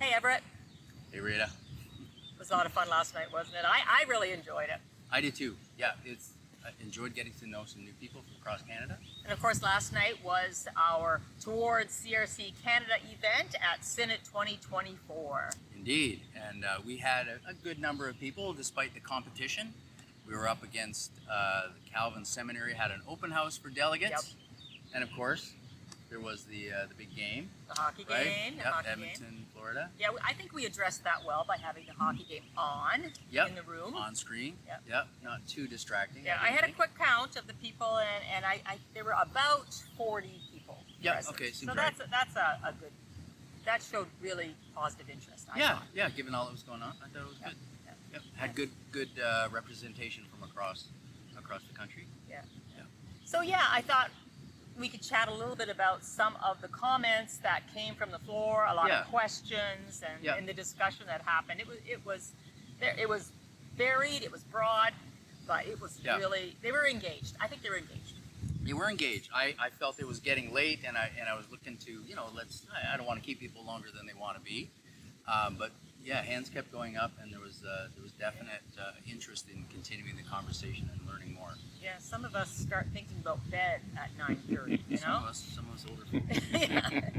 Hey, Everett. Hey, Rita. It was a lot of fun last night, wasn't it? I really enjoyed it. I did too. Yeah, I enjoyed getting to know some new people from across Canada. And of course, last night was our Towards CRC Canada event at Synod 2024. Indeed, and we had a good number of people despite the competition. We were up against the Calvin Seminary, had an open house for delegates. Yep. And of course, there was the big game. The hockey right? game. The Yep, hockey Edmonton, game. Florida. Yeah, I think we addressed that well by having the hockey game on in the room. On screen. Yep. Yep, not too distracting. Yeah, I had a quick count of the people, and I there were about 40 people present. Okay, so seems that's a good. That showed really positive interest. I thought. Yeah, given all that was going on, I thought it was good. Yeah. Yep, had good representation from across the country. Yeah. Yeah. So yeah, I thought we could chat a little bit about some of the comments that came from the floor, a lot of questions, and the discussion that happened. It was varied, it was broad, but it was really, they were engaged. I think they were engaged. They were engaged. I felt it was getting late, and I was looking to, I don't want to keep people longer than they want to be, but yeah, hands kept going up, and there was definite interest in continuing the conversation and learning more. Yeah, some of us start thinking about bed at 9:30. You know, some of us older people.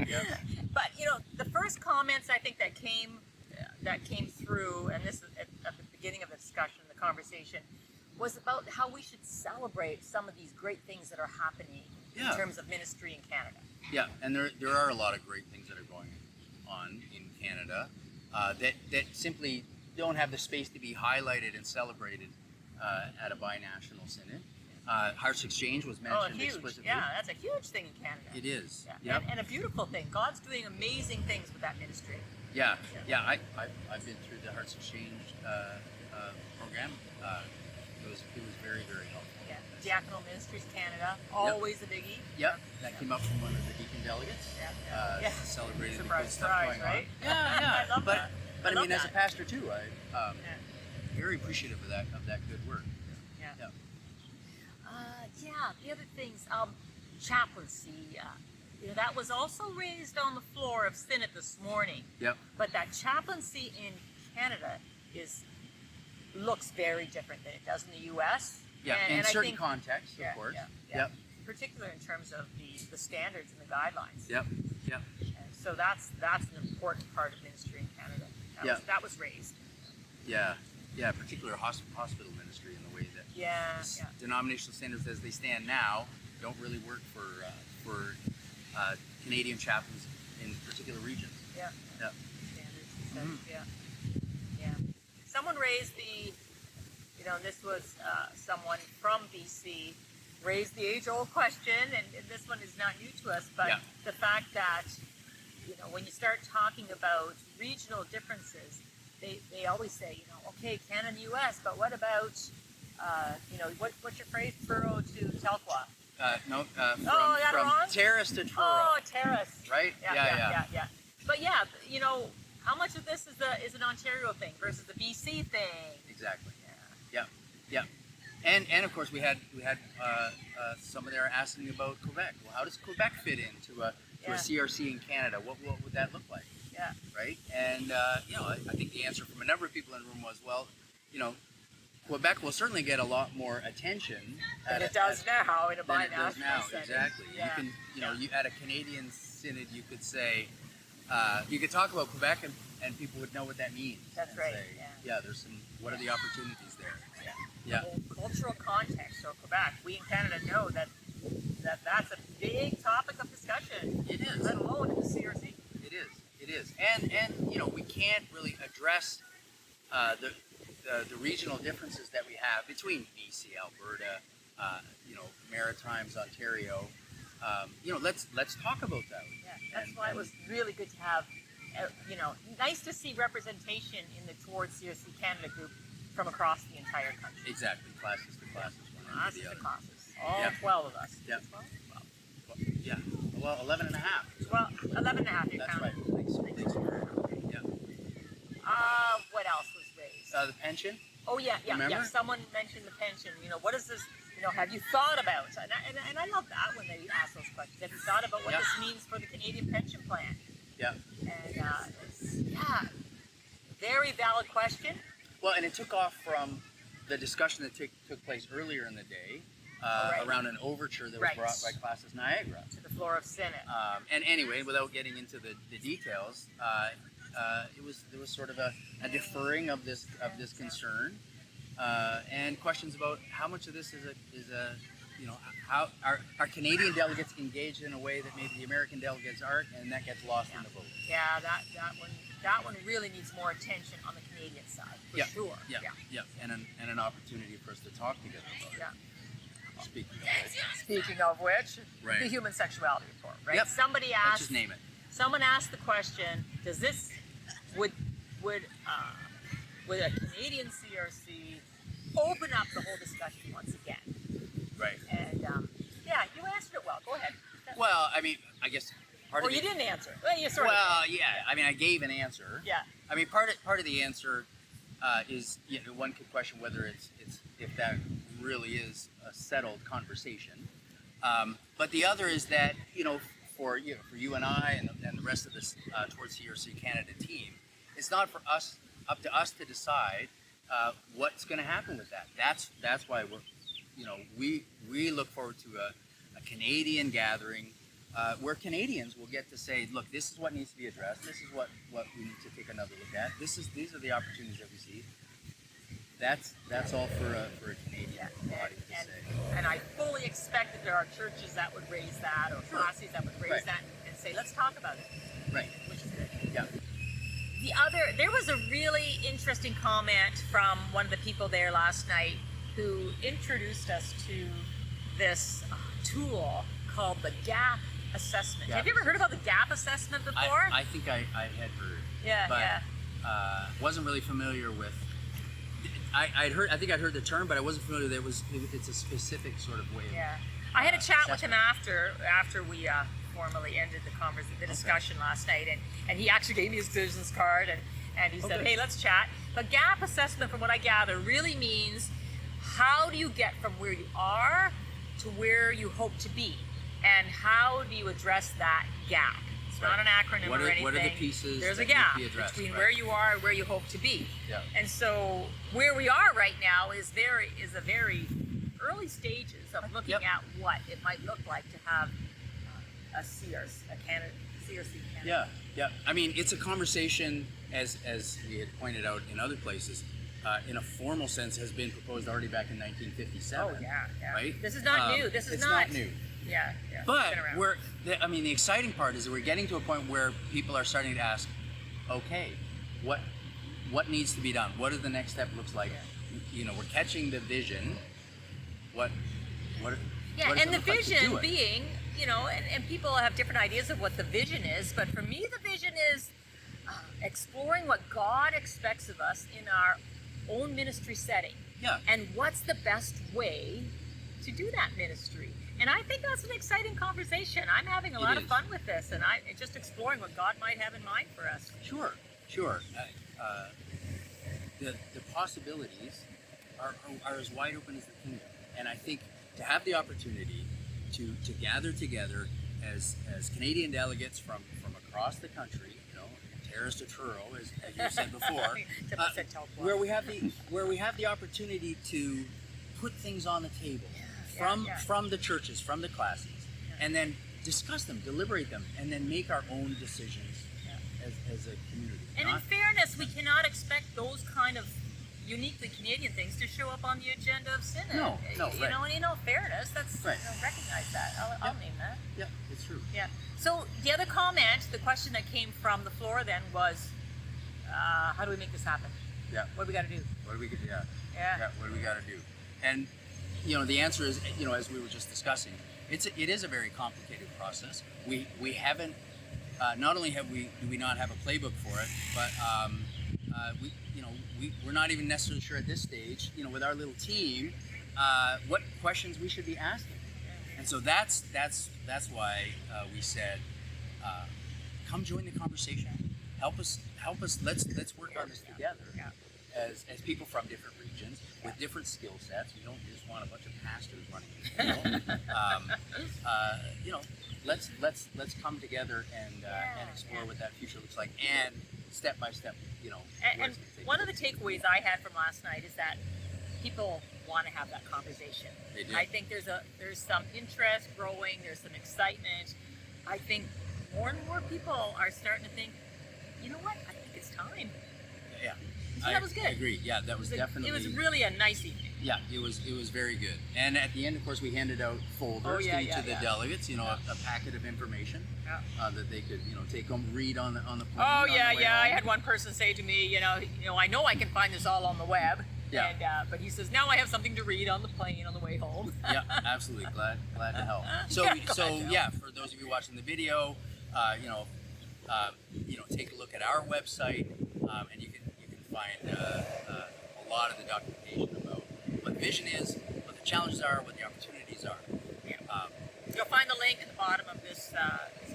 Yeah. But the first comments I think that came through, and this is at the beginning of the discussion, the conversation, was about how we should celebrate some of these great things that are happening in terms of ministry in Canada. Yeah, and there are a lot of great things that are going on in Canada that simply don't have the space to be highlighted and celebrated at a binational synod. Hearts Exchange was mentioned explicitly. Yeah, that's a huge thing in Canada. It is. Yeah. And a beautiful thing. God's doing amazing things with that ministry. Yeah. I've been through the Hearts Exchange program. It was very, very helpful. Yeah. Diaconal Ministries Canada, always a biggie. Yep. That came up from one of the deacon delegates. Celebrating the good stuff going right? on. Yeah. I love that. But I mean, as a pastor too, I'm very appreciative of that good work. Yeah. The other things, chaplaincy. That was also raised on the floor of Synod this morning. Yep. But that chaplaincy in Canada looks very different than it does in the U.S. Yeah, in certain contexts, of course. Yeah. Particularly in terms of the standards and the guidelines. Yep. And so that's an important part of ministry in Canada. That was raised. Yeah, particular hospital ministry in the way that denominational standards as they stand now don't really work for Canadian chaplains in particular regions. Yeah. Standards. Yeah. Someone raised this was someone from BC raised the age-old question, and this one is not new to us, but the fact that when you start talking about regional differences, they always say, okay, Canada and U.S., but what about, what's your phrase, Truro to Telqua? From Terrace to Truro. Oh, Terrace. Right? Yeah. But how much of this is an Ontario thing versus the BC thing? Exactly. Yeah. And of course we had some of there asking about Quebec. Well, how does Quebec fit into a CRC in Canada? What would that look like? Yeah. Right. And I think the answer from a number of people in the room was, well, Quebec will certainly get a lot lot attention. Than it does now in a binational setting. Exactly. Yeah. You at a Canadian synod, you could say, you could talk about Quebec and people would know what that means. That's right. Say, what are the opportunities there? The whole cultural context of Quebec. We in Canada know that's a big topic of discussion. It is. Let alone in the CRC. It is. And we can't really address the regional differences that we have between BC, Alberta, Maritimes, Ontario. Let's talk about that. Yeah, that's why it was really good to have, nice to see representation in the Towards CRC Canada group from across the entire country. Exactly, classes to classes. Classes to classes. All 12 of us. Yeah. 12? Well, 11 and a half. Well, 11 and a half, you're That's counting. right. Thanks. Yeah. What else was raised? The pension. Oh, yeah. Someone mentioned the pension. What is this, have you thought about? And I love that when they ask those questions. Have you thought about what this means for the Canadian pension plan? Yeah. And very valid question. Well, and it took off from the discussion that took place earlier in the day Right. around an overture that was Right. brought by Classes Niagara. To the floor of Synod. And anyway, without getting into the details, there was sort of a deferring of this concern, and questions about how much of this is a how are Canadian delegates engaged in a way that maybe the American delegates aren't, and that gets lost in the vote. Yeah, that one really needs more attention on the Canadian side, for sure. Yeah, and an opportunity for us to talk together about it. Yeah. Speaking Speaking of which, Right. the human sexuality report, right? Yep. Somebody let's asked. just name it. Someone asked the question: does this would a Canadian CRC open up the whole discussion once again? Right. And yeah, you answered it well. Go ahead. Well, I mean, I guess part Or of you the, didn't answer. Well, you sort of. Well, yeah. I mean, I gave an answer. Yeah. I mean, part of the answer is, one could question whether it's if that really is a settled conversation. But the other is that for you and I and the rest of this towards CRC Canada team, it's not for us up to us to decide what's going to happen with that. That's why we look forward to a Canadian gathering where Canadians will get to say, look, this is what needs to be addressed. This is what we need to take another look at. These are the opportunities that we see. That's all for a Canadian body to say. And I fully expect that there are churches that would raise that, or classes that would raise Right. that and say, let's talk about it. Right. Which is good. Yeah. There was a really interesting comment from one of the people there last night who introduced us to this tool called the gap assessment. Gap Have you ever heard about the gap assessment before? I think I had heard. Yeah, but, yeah. Wasn't really familiar with. I think I'd heard the term, but I wasn't familiar that it's a specific sort of way. Yeah. I had a chat with him assessment. after we formally ended the discussion last night, and he actually gave me his business card, and he said, hey, let's chat. But gap assessment, from what I gather, really means how do you get from where you are to where you hope to be, and how do you address that gap? It's not an acronym or anything. What are the pieces? There's that a gap need to be addressed, between right? where you are and where you hope to be. Yeah. And so where we are right now is a very early stages of looking at what it might look like to have a CRC Canada. Yeah. I mean, it's a conversation, as we had pointed out in other places, in a formal sense, has been proposed already back in 1957. Oh yeah. Right. This is not new. This is it's not new. Yeah. But It's been around. the exciting part is that we're getting to a point where people are starting to ask, okay, what needs to be done? What does the next step looks like? We're catching the vision. What does and it the look like to do vision it? being, and people have different ideas of what the vision is, but for me, the vision is exploring what God expects of us in our own ministry setting. Yeah. And what's the best way to do that ministry? And I think that's an exciting conversation. I'm having a lot of fun with this, and I'm just exploring what God might have in mind for us. Sure. The possibilities are as wide open as the kingdom, and I think to have the opportunity to gather together as Canadian delegates from across the country, Terrace to Truro, as you said before, where we have the opportunity to put things on the table from the churches, from the classes, and then discuss them, deliberate them, and then make our own decisions as a community. And in fairness, we cannot expect those kind of uniquely Canadian things to show up on the agenda of Synod. No, And fairness, that's, right. Recognize that. I'll name that. Yeah, it's true. Yeah. So the other comment, the question that came from the floor then was, how do we make this happen? Yeah. What do we got to do? What do we Yeah. What do we got to do? And the answer is, as we were just discussing, it is a very complicated process. We haven't. Not only do we not have a playbook for it, but we're not even necessarily sure at this stage, with our little team, what questions we should be asking. And so that's why we said, come join the conversation. Help us. Let's work on this together. Yeah. As people from different regions with different skill sets. We don't just want a bunch of pastors running the show. Let's come together and explore what that future looks like, and step by step, you know. And where it's gonna take one of place. the takeaways I had from last night is that people want to have that conversation. They do. I think there's some interest growing. There's some excitement. I think more and more people are starting to think, you know what? I think it's time. Yeah. So that was good. I agree. Yeah, that was definitely. It was really a nice evening. Yeah, it was very good. And at the end, of course, we handed out folders to each of the delegates. You know, a packet of information that they could, you know, take home, read on the plane. Oh on yeah, the way yeah. I home. had one person say to me, I know I can find this all on the web. Yeah. And, but he says now I have something to read on the plane on the way home. Yeah, absolutely. Glad to help. So Yeah, glad to help. yeah, for those of you watching the video, take a look at our website, and you can find a lot of the documentation about what vision is, what the challenges are, what the opportunities are. Yeah. You'll find the link at the bottom of this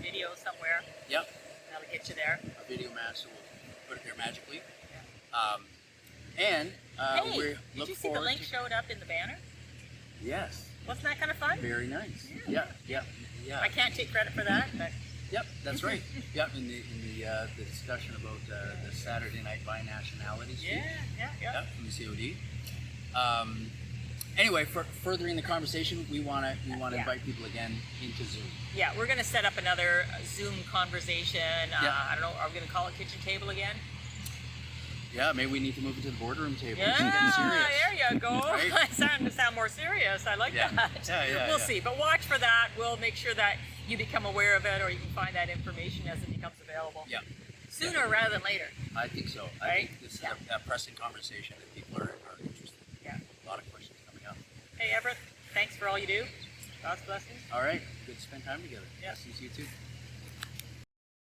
video somewhere. Yep. That'll get you there. A video match, so we'll put it there magically. Yeah. We Hey, look did you see the forward link to- showed up in the banner? Yes. Wasn't that kind of fun? Very nice. Yeah. I can't take credit for that, but Yep, that's right. Yep, in the discussion about the Saturday night binationality speech. Yeah. From the COD. Anyway, for furthering the conversation, we want to invite people again into Zoom. Yeah, we're going to set up another Zoom conversation. Yeah. I don't know, are we going to call it kitchen table again? Yeah, maybe we need to move it to the boardroom table. Yeah, It's getting serious. there you go. Right? It's starting to sound more serious. I like Yeah. that. Yeah, We'll see, but watch for that. We'll make sure that you become aware of it, or you can find that information as it becomes available. Yeah. Sooner rather than later. I think so. I Right? think this is a pressing conversation that people are interested in. Yeah. A lot of questions coming up. Hey, Everett, thanks for all you do. God's blessings. All right. Good to spend time together. Yeah. See you too.